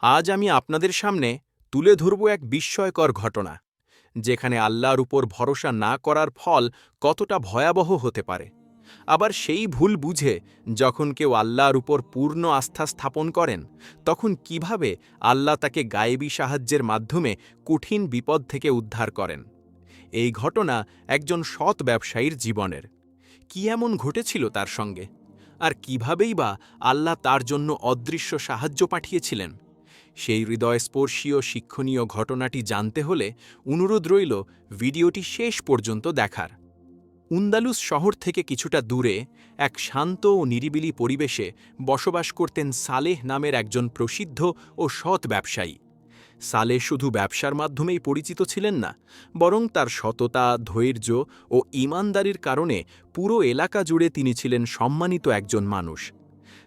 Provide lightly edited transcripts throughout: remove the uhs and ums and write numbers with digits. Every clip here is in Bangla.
আজ আমি আপনাদের সামনে তুলে ধরব এক বিস্ময়কর ঘটনা, যেখানে আল্লাহর উপর ভরসা না করার ফল কতটা ভয়াবহ হতে পারে। আবার সেই ভুল বুঝে যখন কেউ আল্লাহর উপর পূর্ণ আস্থা স্থাপন করেন, তখন কিভাবে আল্লাহ তাকে গায়েবী সাহায্যের মাধ্যমে কঠিন বিপদ থেকে উদ্ধার করেন। এই ঘটনা একজন সৎ ব্যবসায়ীর জীবনের। কি এমন ঘটেছিল তার সঙ্গে, আর কিভাবেই বা আল্লাহ তার জন্য অদৃশ্য সাহায্য পাঠিয়েছিলেন? সেই হৃদয়স্পর্শীয় শিক্ষণীয় ঘটনাটি জানতে হলে অনুরোধ রইল ভিডিওটি শেষ পর্যন্ত দেখার। উন্দালুস শহর থেকে কিছুটা দূরে এক শান্ত ও নিরিবিলি পরিবেশে বসবাস করতেন সালেহ নামের একজন প্রসিদ্ধ ও সৎ ব্যবসায়ী। সালেহ শুধু ব্যবসার মাধ্যমেই পরিচিত ছিলেন না, বরং তার সততা, ধৈর্য ও ঈমানদারির কারণে পুরো এলাকা জুড়ে তিনি ছিলেন সম্মানিত একজন মানুষ।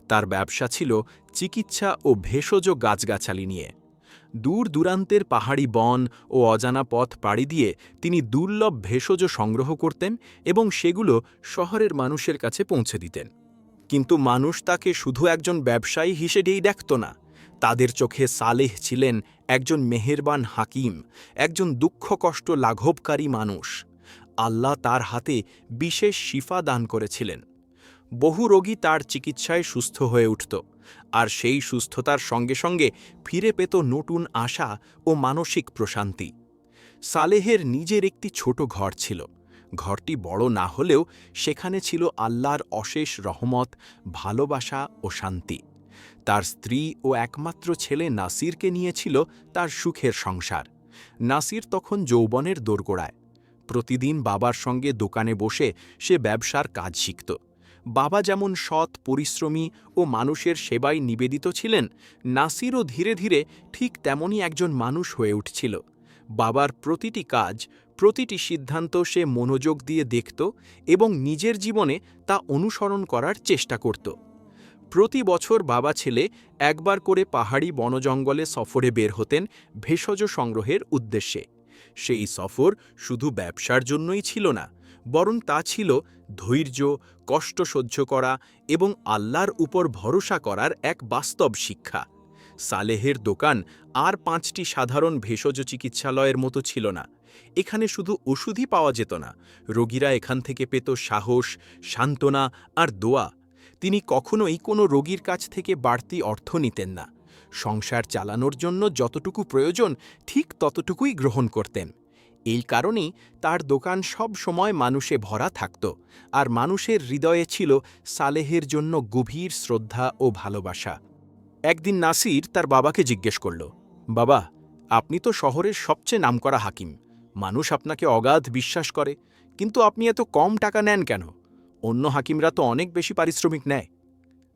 তার ব্যবসা ছিল চিকিৎসা ও ভেষজ গাছগাছালি নিয়ে। দূর দূরান্তের পাহাড়ি বন ও অজানা পথ পাড়ি দিয়ে তিনি দুর্লভ ভেষজ সংগ্রহ করতেন এবং সেগুলো শহরের মানুষের কাছে পৌঁছে দিতেন। কিন্তু মানুষ তাকে শুধু একজন ব্যবসায়ী হিসেবেই দেখত না। তাদের চোখে সালেহ ছিলেন একজন মেহেরবান হাকিম, একজন দুঃখ কষ্ট লাঘবকারী মানুষ। আল্লাহ তার হাতে বিশেষ শিফা দান করেছিলেন। বহু রোগী তার চিকিৎসায় সুস্থ হয়ে উঠত, আর সেই সুস্থতার সঙ্গে সঙ্গে ফিরে পেত নতুন আশা ও মানসিক প্রশান্তি। সালেহের নিজের একটি ছোট ঘর ছিল। ঘরটি বড় না হলেও সেখানে ছিল আল্লাহর অশেষ রহমত, ভালোবাসা ও শান্তি। তার স্ত্রী ও একমাত্র ছেলে নাসিরকে নিয়েছিল তার সুখের সংসার। নাসির তখন যৌবনের দোরগোড়ায়। প্রতিদিন বাবার সঙ্গে দোকানে বসে সে ব্যবসার কাজ শিখত। বাবা যেমন সৎ, পরিশ্রমী ও মানুষের সেবায় নিবেদিত ছিলেন, নাসিরও ধীরে ধীরে ঠিক তেমনই একজন মানুষ হয়ে উঠছিল। বাবার প্রতিটি কাজ, প্রতিটি সিদ্ধান্ত সে মনোযোগ দিয়ে দেখত এবং নিজের জীবনে তা অনুসরণ করার চেষ্টা করত। প্রতি বছর বাবা ছেলে একবার করে পাহাড়ি বনজঙ্গলে সফরে বের হতেন ভেষজ সংগ্রহের উদ্দেশ্যে। সেই সফর শুধু ব্যবসার জন্যই ছিল না, বরং তা ছিল ধৈর্য, কষ্ট সহ্য করা এবং আল্লাহর উপর ভরসা করার এক বাস্তব শিক্ষা। সালেহের দোকান আর 5টি সাধারণ ভেষজ চিকিৎসালয়ের মতো ছিল না। এখানে শুধু ওষুধই পাওয়া যেত না, রোগীরা এখান থেকে পেত সাহস, সান্ত্বনা আর দোয়া। তিনি কখনোই কোনো রোগীর কাছ থেকে বাড়তি অর্থ নিতেন না। সংসার চালানোর জন্য যতটুকু প্রয়োজন ঠিক ততটুকুই গ্রহণ করতেন। এই কারণেই তার দোকান সব সময় মানুষে ভরা থাকত, আর মানুষের হৃদয়ে ছিল সালেহের জন্য গভীর শ্রদ্ধা ও ভালোবাসা। একদিন নাসির তার বাবাকে জিজ্ঞেস করল, বাবা, আপনি তো শহরের সবচেয়ে নামকরা হাকিম, মানুষ আপনাকে অগাধ বিশ্বাস করে, কিন্তু আপনি এত কম টাকা নেন কেন? অন্য হাকিমরা তো অনেক বেশি পারিশ্রমিক নেয়।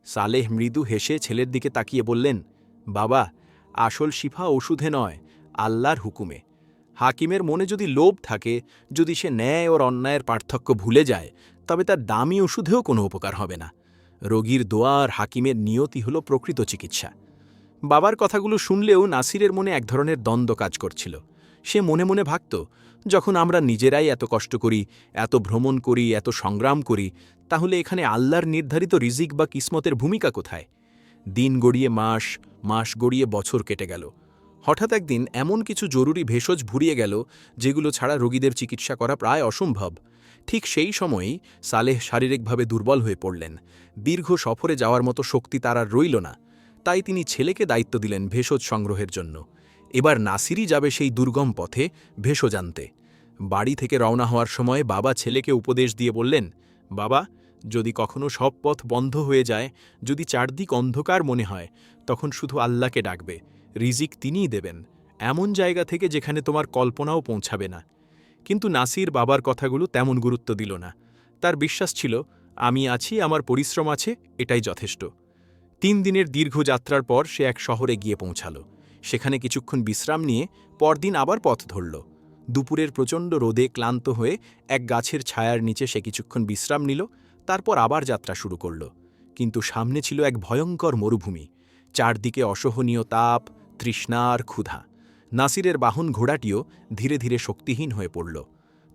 সালেহ মৃদু হেসে ছেলের দিকে তাকিয়ে বললেন, বাবা, আসল শিফা ওষুধে নয়, আল্লাহর হুকুমে। হাকিমের মনে যদি লোভ থাকে, যদি সে ন্যায় ওর অন্যায়ের পার্থক্য ভুলে যায়, তবে তার দামি ওষুধেও কোনো উপকার হবে না। রোগীর দোয়া আর হাকিমের নিয়তি হল প্রকৃত চিকিৎসা। বাবার কথাগুলো শুনলেও নাসিরের মনে এক ধরনের দ্বন্দ্ব কাজ করছিল। সে মনে মনে ভাবত, যখন আমরা নিজেরাই এত কষ্ট করি, এত ভ্রমণ করি, এত সংগ্রাম করি, তাহলে এখানে আল্লাহর নির্ধারিত রিজিক বা কিসমতের ভূমিকা কোথায়? দিন গড়িয়ে মাস, মাস গড়িয়ে বছর কেটে গেল। হঠাৎ একদিন এমন কিছু জরুরি ভেষজ ভুরিয়ে গেল, যেগুলো ছাড়া রোগীদের চিকিৎসা করা প্রায় অসম্ভব। ঠিক সেই সময়েই সালেহ শারীরিকভাবে দুর্বল হয়ে পড়লেন। দীর্ঘ সফরে যাওয়ার মতো শক্তি তার আর রইল না। তাই তিনি ছেলেকে দায়িত্ব দিলেন ভেষজ সংগ্রহের জন্য। এবার নাসিরই যাবে সেই দুর্গম পথে ভেষজ আনতে। বাড়ি থেকে রওনা হওয়ার সময় বাবা ছেলেকে উপদেশ দিয়ে বললেন, বাবা, যদি কখনো সব পথ বন্ধ হয়ে যায়, যদি চারদিক অন্ধকার মনে হয়, তখন শুধু আল্লাহকে ডাকবে। রিজিক তিনিই দেবেন, এমন জায়গা থেকে যেখানে তোমার কল্পনাও পৌঁছাবে না। কিন্তু নাসির বাবার কথাগুলো তেমন গুরুত্ব দিল না। তার বিশ্বাস ছিল, আমি আছি, আমার পরিশ্রম আছে, এটাই যথেষ্ট। 3 দিনের দীর্ঘ যাত্রার পর সে এক শহরে গিয়ে পৌঁছাল। সেখানে কিছুক্ষণ বিশ্রাম নিয়ে পরদিন আবার পথ ধরল। দুপুরের প্রচণ্ড রোদে ক্লান্ত হয়ে এক গাছের ছায়ার নিচে সে কিছুক্ষণ বিশ্রাম নিল, তারপর আবার যাত্রা শুরু করল। কিন্তু সামনে ছিল এক ভয়ঙ্কর মরুভূমি। চারদিকে অসহনীয় তাপ, তৃষ্ণা আর ক্ষুধা। নাসিরের বাহন ঘোড়াটিও ধীরে ধীরে শক্তিহীন হয়ে পড়ল।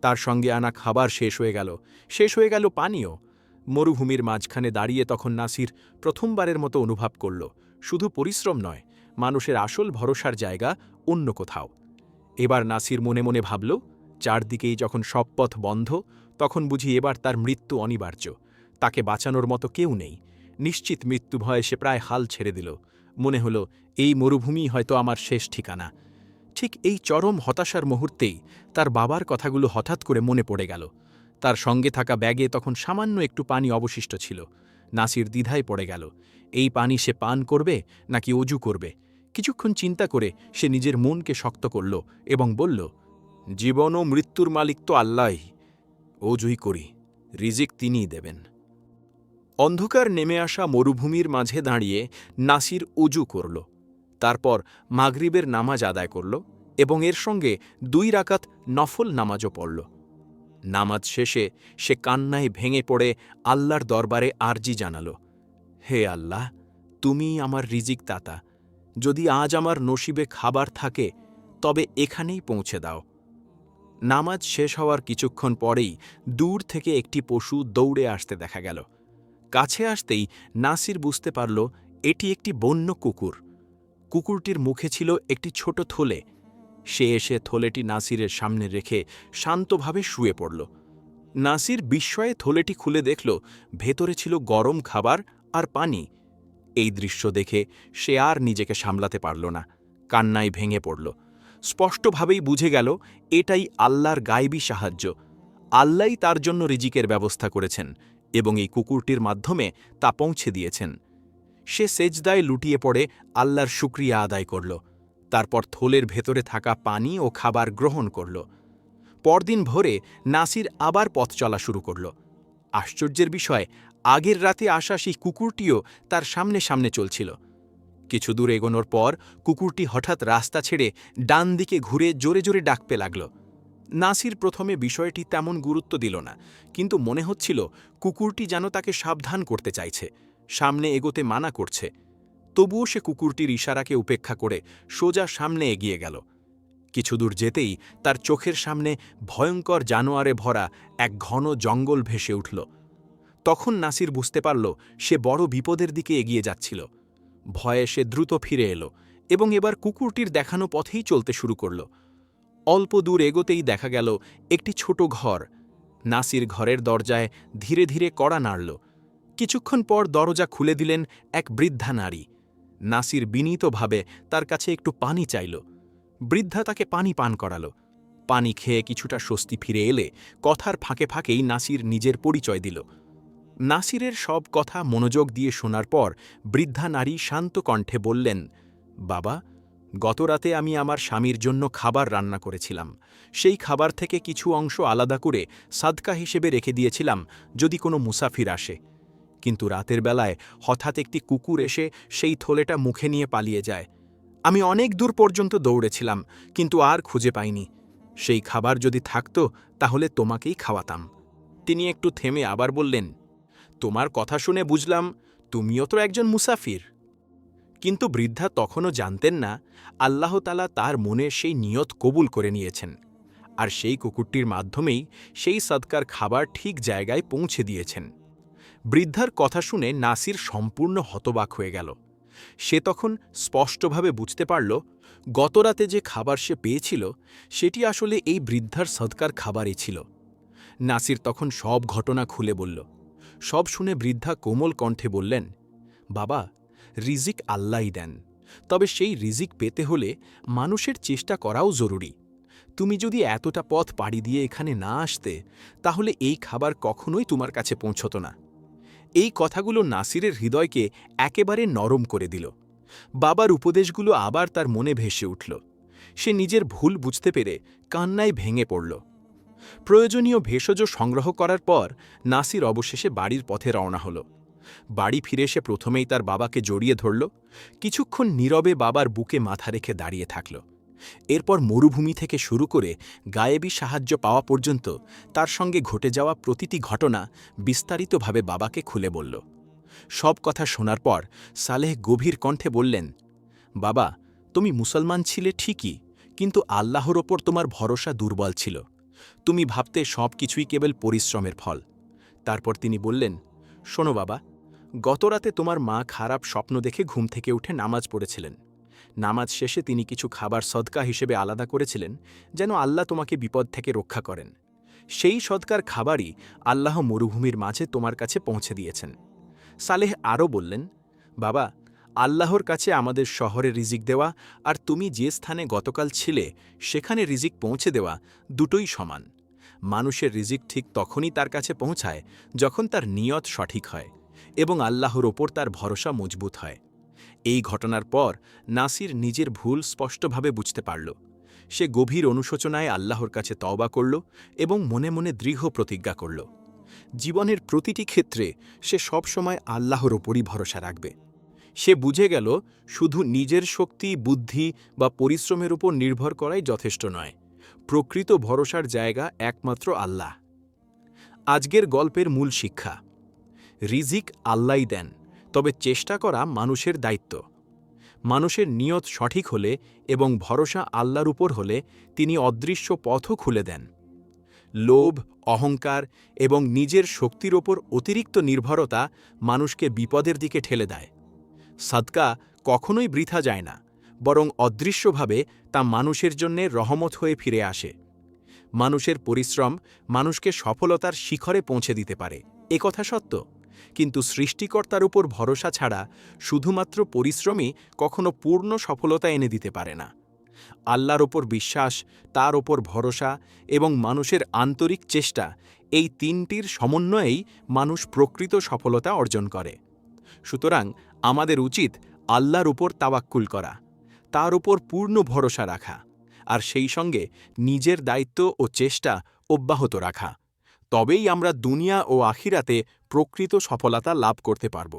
তার সঙ্গে আনা খাবার শেষ হয়ে গেল পানীয়। মরুভূমির মাঝখানে দাঁড়িয়ে তখন নাসির প্রথমবারের মতো অনুভব করল, শুধু পরিশ্রম নয়, মানুষের আসল ভরসার জায়গা অন্য কোথাও। এবার নাসির মনে মনে ভাবল, চারদিকেই যখন সব পথ বন্ধ, তখন বুঝি এবার তার মৃত্যু অনিবার্য। তাকে বাঁচানোর মতো কেউ নেই। নিশ্চিত মৃত্যু ভয়ে সে প্রায় হাল ছেড়ে দিল। মনে হল, এই মরুভূমি হয়তো আমার শেষ ঠিকানা। ঠিক এই চরম হতাশার মুহূর্তেই তার বাবার কথাগুলো হঠাৎ করে মনে পড়ে গেল। তার সঙ্গে থাকা ব্যাগে তখন সামান্য একটু পানি অবশিষ্ট ছিল। নাসির দ্বিধায় পড়ে গেল। এই পানি সে পান করবে নাকি অজু করবে? কিছুক্ষণ চিন্তা করে সে নিজের মনকে শক্ত করল এবং বলল, জীবন ও মৃত্যুর মালিক তো আল্লাহই। অজুই করি, রিজিক তিনিই দেবেন। অন্ধকার নেমে আসা মরুভূমির মাঝে দাঁড়িয়ে নাসির অজু করল। তারপর মাগরিবের নামাজ আদায় করল এবং এর সঙ্গে 2 রাকাত নফল নামাজও পড়ল। নামাজ শেষে সে কান্নায় ভেঙে পড়ে আল্লাহর দরবারে আরজি জানাল, হে আল্লাহ, তুমিই আমার রিজিক দাতা। যদি আজ আমার নসিবে খাবার থাকে তবে এখানেই পৌঁছে দাও। নামাজ শেষ হওয়ার কিছুক্ষণ পরেই দূর থেকে একটি পশু দৌড়ে আসতে দেখা গেল। কাছে আসতেই নাসির বুঝতে পারল এটি একটি বন্য কুকুর। কুকুরটির মুখে ছিল একটি ছোট থলে। সে এসে থলেটি নাসিরের সামনে রেখে শান্তভাবে শুয়ে পড়ল। নাসির বিস্ময়ে থলেটি খুলে দেখল ভেতরে ছিল গরম খাবার আর পানি। এই দৃশ্য দেখে সে আর নিজেকে সামলাতে পারল না, কান্নায় ভেঙে পড়ল। স্পষ্টভাবেই বুঝে গেল এটাই আল্লাহর গায়েবী সাহায্য। আল্লাহই তার জন্য রিজিকের ব্যবস্থা করেছেন এবং এই কুকুরটির মাধ্যমে তা পৌঁছে দিয়েছেন। সে সেজদায় লুটিয়ে পড়ে আল্লাহর শুকরিয়া আদায় করল। তারপর থলের ভেতরে থাকা পানি ও খাবার গ্রহণ করল। পরদিন ভোরে নাসির আবার পথ চলা শুরু করল। আশ্চর্যের বিষয়, আগের রাতে আসা সেই কুকুরটিও তার সামনে সামনে চলছিল। কিছু দূর এগোনোর পর কুকুরটি হঠাৎ রাস্তা ছেড়ে ডান দিকে ঘুরে জোরে জোরে ডাকতে লাগল। নাসির প্রথমে বিষয়টি তেমন গুরুত্ব দিল না, কিন্তু মনে হচ্ছিল কুকুরটি যেন তাকে সাবধান করতে চাইছে, সামনে এগোতে মানা করছে। তবুও সে কুকুরটির ইশারাকে উপেক্ষা করে সোজা সামনে এগিয়ে গেল। কিছু দূর যেতেই তার চোখের সামনে ভয়ঙ্কর জানোয়ারে ভরা এক ঘন জঙ্গল ভেসে উঠল। তখন নাসির বুঝতে পারল সে বড় বিপদের দিকে এগিয়ে যাচ্ছিল। ভয়ে সে দ্রুত ফিরে এলো এবং এবার কুকুরটির দেখানো পথেই চলতে শুরু করল। অল্প দূর এগোতেই দেখা গেল একটি ছোট ঘর। নাসির ঘরের দরজায় ধীরে ধীরে কড়া নাড়ল। কিছুক্ষণ পর দরজা খুলে দিলেন এক বৃদ্ধা নারী। নাসির বিনীতভাবে তার কাছে একটু পানি চাইল। বৃদ্ধা তাকে পানি পান করাল। পানি খেয়ে কিছুটা স্বস্তি ফিরে এলে কথার ফাঁকে ফাঁকেই নাসির নিজের পরিচয় দিল। নাসিরের সব কথা মনোযোগ দিয়ে শোনার পর বৃদ্ধা নারী শান্ত কণ্ঠে বললেন, বাবা, গতরাতে আমি আমার স্বামীর জন্য খাবার রান্না করেছিলাম। সেই খাবার থেকে কিছু অংশ আলাদা করে সাদকা হিসেবে রেখে দিয়েছিলাম যদি কোনো মুসাফির আসে। কিন্তু রাতের বেলায় হঠাৎ একটি কুকুর এসে সেই থলেটা মুখে নিয়ে পালিয়ে যায়। আমি অনেক দূর পর্যন্ত দৌড়েছিলাম, কিন্তু আর খুঁজে পাইনি। সেই খাবার যদি থাকতো তাহলে তোমাকেই খাওয়াতাম। তিনি একটু থেমে আবার বললেন, তোমার কথা শুনে বুঝলাম তুমিও তো একজন মুসাফির। কিন্তু বৃদ্ধা তখনও জানতেন না আল্লাহ তাআলা তার মনে সেই নিয়ত কবুল করে নিয়েছেন, আর সেই কুকুরটির মাধ্যমেই সেই সদকার খাবার ঠিক জায়গায় পৌঁছে দিয়েছেন। বৃদ্ধার কথা শুনে নাসির সম্পূর্ণ হতবাক হয়ে গেল। সে তখন স্পষ্টভাবে বুঝতে পারল গতরাতে যে খাবার সে পেয়েছিল সেটি আসলে এই বৃদ্ধার সদকার খাবারই ছিল। নাসির তখন সব ঘটনা খুলে বলল। সব শুনে বৃদ্ধা কোমল কণ্ঠে বললেন, বাবা, রিজিক আল্লাহই দেন, তবে সেই রিজিক পেতে হলে মানুষের চেষ্টা করাও জরুরি। তুমি যদি এতটা পথ পাড়ি দিয়ে এখানে না আসতে তাহলে এই খাবার কখনোই তোমার কাছে পৌঁছত না। এই কথাগুলো নাসিরের হৃদয়কে একেবারে নরম করে দিল। বাবার উপদেশগুলো আবার তার মনে ভেসে উঠল। সে নিজের ভুল বুঝতে পেরে কান্নায় ভেঙে পড়ল। প্রয়োজনীয় ভেষজ সংগ্রহ করার পর নাসির অবশেষে বাড়ির পথে রওনা হল। বাড়ি ফিরে সে প্রথমেই তার বাবাকে জড়িয়ে ধরল। কিছুক্ষণ নীরবে বাবার বুকে মাথা রেখে দাঁড়িয়ে থাকল। এরপর মরুভূমি থেকে শুরু করে গায়েবী সাহায্য পাওয়া পর্যন্ত তার সঙ্গে ঘটে যাওয়া প্রতিটি ঘটনা বিস্তারিতভাবে বাবাকে খুলে বলল। সব কথা শোনার পর সালেহ গভীর কণ্ঠে বললেন, বাবা, তুমি মুসলমান ছিলে ঠিকই, কিন্তু আল্লাহর ওপর তোমার ভরসা দুর্বল ছিল। তুমি ভাবতে সব কিছুই কেবল পরিশ্রমের ফল। তারপর তিনি বললেন, শোনো বাবা, গতরাতে তোমার মা খারাপ স্বপ্ন দেখে ঘুম থেকে উঠে নামাজ পড়েছিলেন। নামাজ শেষে তিনি কিছু খাবার সদকা হিসেবে আলাদা করেছিলেন, যেন আল্লাহ তোমাকে বিপদ থেকে রক্ষা করেন। সেই সদকার খাবারই আল্লাহ মরুভূমির মাঝে তোমার কাছে পৌঁছে দিয়েছেন। সালেহ আরও বললেন, বাবা, আল্লাহর কাছে আমাদের শহরে রিজিক দেওয়া আর তুমি যে স্থানে গতকাল ছিলে সেখানে রিজিক পৌঁছে দেওয়া দুটোই সমান। মানুষের রিজিক ঠিক তখনই তার কাছে পৌঁছায় যখন তার নিয়ত সঠিক হয় এবং আল্লাহর ওপর তার ভরসা মজবুত হয়। এই ঘটনার পর নাসির নিজের ভুল স্পষ্টভাবে বুঝতে পারল। সে গভীর অনুশোচনায় আল্লাহর কাছে তওবা করল এবং মনে মনে দৃঢ় প্রতিজ্ঞা করল, জীবনের প্রতিটি ক্ষেত্রে সে সবসময় আল্লাহর ওপরই ভরসা রাখবে। সে বুঝে গেল, শুধু নিজের শক্তি, বুদ্ধি বা পরিশ্রমের উপর নির্ভর করাই যথেষ্ট নয়। প্রকৃত ভরসার জায়গা একমাত্র আল্লাহ। আজকের গল্পের মূল শিক্ষা: রিজিক আল্লাহই দেন, তবে চেষ্টা করা মানুষের দায়িত্ব। মানুষের নিয়ত সঠিক হলে এবং ভরসা আল্লাহর উপর হলে তিনি অদৃশ্য পথও খুলে দেন। লোভ, অহংকার এবং নিজের শক্তির ওপর অতিরিক্ত নির্ভরতা মানুষকে বিপদের দিকে ঠেলে দেয়। সাদকা কখনোই বৃথা যায় না, বরং অদৃশ্যভাবে তা মানুষের জন্যে রহমত হয়ে ফিরে আসে। মানুষের পরিশ্রম মানুষকে সফলতার শিখরে পৌঁছে দিতে পারে, কথা সত্য, কিন্তু সৃষ্টিকর্তার উপর ভরসা ছাড়া শুধুমাত্র পরিশ্রমই কখনো পূর্ণ সফলতা এনে দিতে পারে না। আল্লাহর ওপর বিশ্বাস, তার ওপর ভরসা এবং মানুষের আন্তরিক চেষ্টা, এই তিনটির সমন্বয়েই মানুষ প্রকৃত সফলতা অর্জন করে। সুতরাং আমাদের উচিত আল্লাহর উপর তাওয়াক্কুল করা, তার উপর পূর্ণ ভরসা রাখা, আর সেই সঙ্গে নিজের দায়িত্ব ও চেষ্টা অব্যাহত রাখা। তবেই আমরা দুনিয়া ও আখিরাতে প্রকৃত সফলতা লাভ করতে পারব।